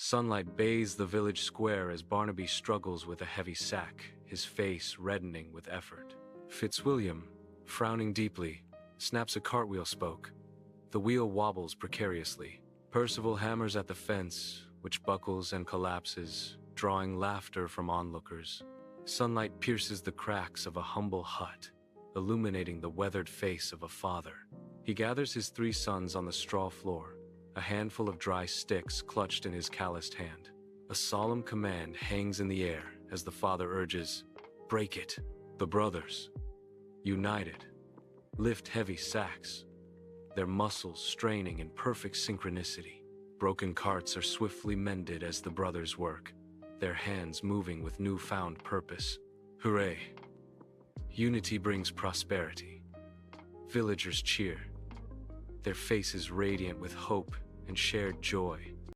Sunlight bathes the village square as Barnaby struggles with a heavy sack, his face reddening with effort. Fitzwilliam, frowning deeply, snaps a cartwheel spoke. The wheel wobbles precariously. Percival hammers at the fence, which buckles and collapses, drawing laughter from onlookers. Sunlight pierces the cracks of a humble hut, illuminating the weathered face of a father. He gathers his 3 sons on the straw floor, a handful of dry sticks clutched in his calloused hand. A solemn command hangs in the air as the father urges, "Break it." The brothers, united, lift heavy sacks, their muscles straining in perfect synchronicity. Broken carts are swiftly mended as the brothers work, their hands moving with newfound purpose. Hooray! Unity brings prosperity. Villagers cheer, their faces radiant with hope and shared joy.